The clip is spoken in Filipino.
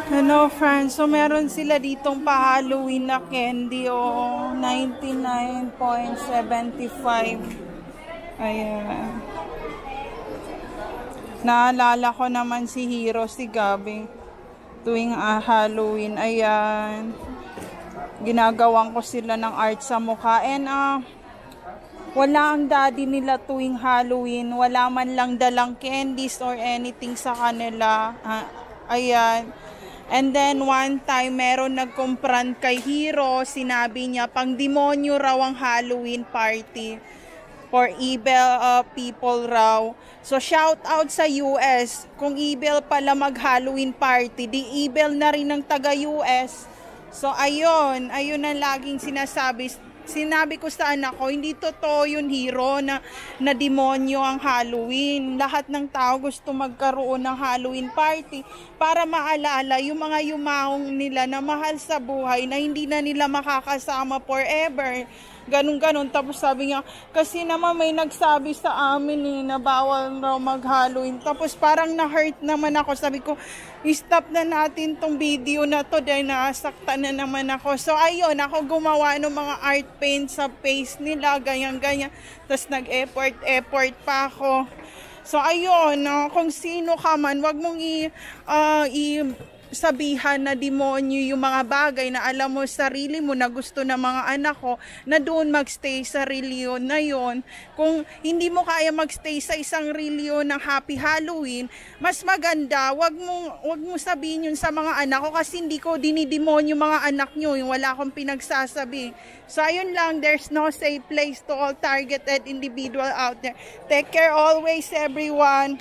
Hello friends, so meron sila ditong pa-Halloween na candy o 99.75. Ayan. Naalala ko naman si Hero, si Gabi. Tuwing Halloween, ayan. Ginagawan ko sila ng art sa mukha. And wala ang daddy nila tuwing Halloween. Wala man lang dalang candies or anything sa kanila. Ayan. And then one time meron nagkumpran kay Hero, sinabi niya pang demonyo raw ang Halloween party for evil people raw. So shout out sa US, kung evil pala mag Halloween party, di evil na rin ng taga US. So ayun ang laging sinabi ko sa anak ko, hindi totoo yun Hero na demonyo ang Halloween. Lahat ng tao gusto magkaroon ng Halloween party para maalala yung mga yumahong nila na mahal sa buhay na hindi na nila makakasama forever. Ganun. Tapos sabi niya, kasi naman may nagsabi sa amin na bawal raw mag-Halloween. Tapos parang na-hurt naman ako. Sabi ko, stop na natin tong video na to dahil nasaktan na naman ako. So ayun, ako gumawa ng mga art paint sa face nila, ganyan. Tapos nag-effort pa ako. So ayun, kung sino ka man, wag mong sabihan na demonyo yung mga bagay na alam mo sarili mo na gusto ng mga anak ko na doon magstay sa reliyon na yon. Kung hindi mo kaya magstay sa isang reliyon ng Happy Halloween, mas maganda wag mo sabihin yun sa mga anak ko kasi hindi ko dinidemonyo mga anak nyo, yung wala akong pinagsasabi. So ayun lang, there's no safe place to all targeted individual out there. Take care always everyone.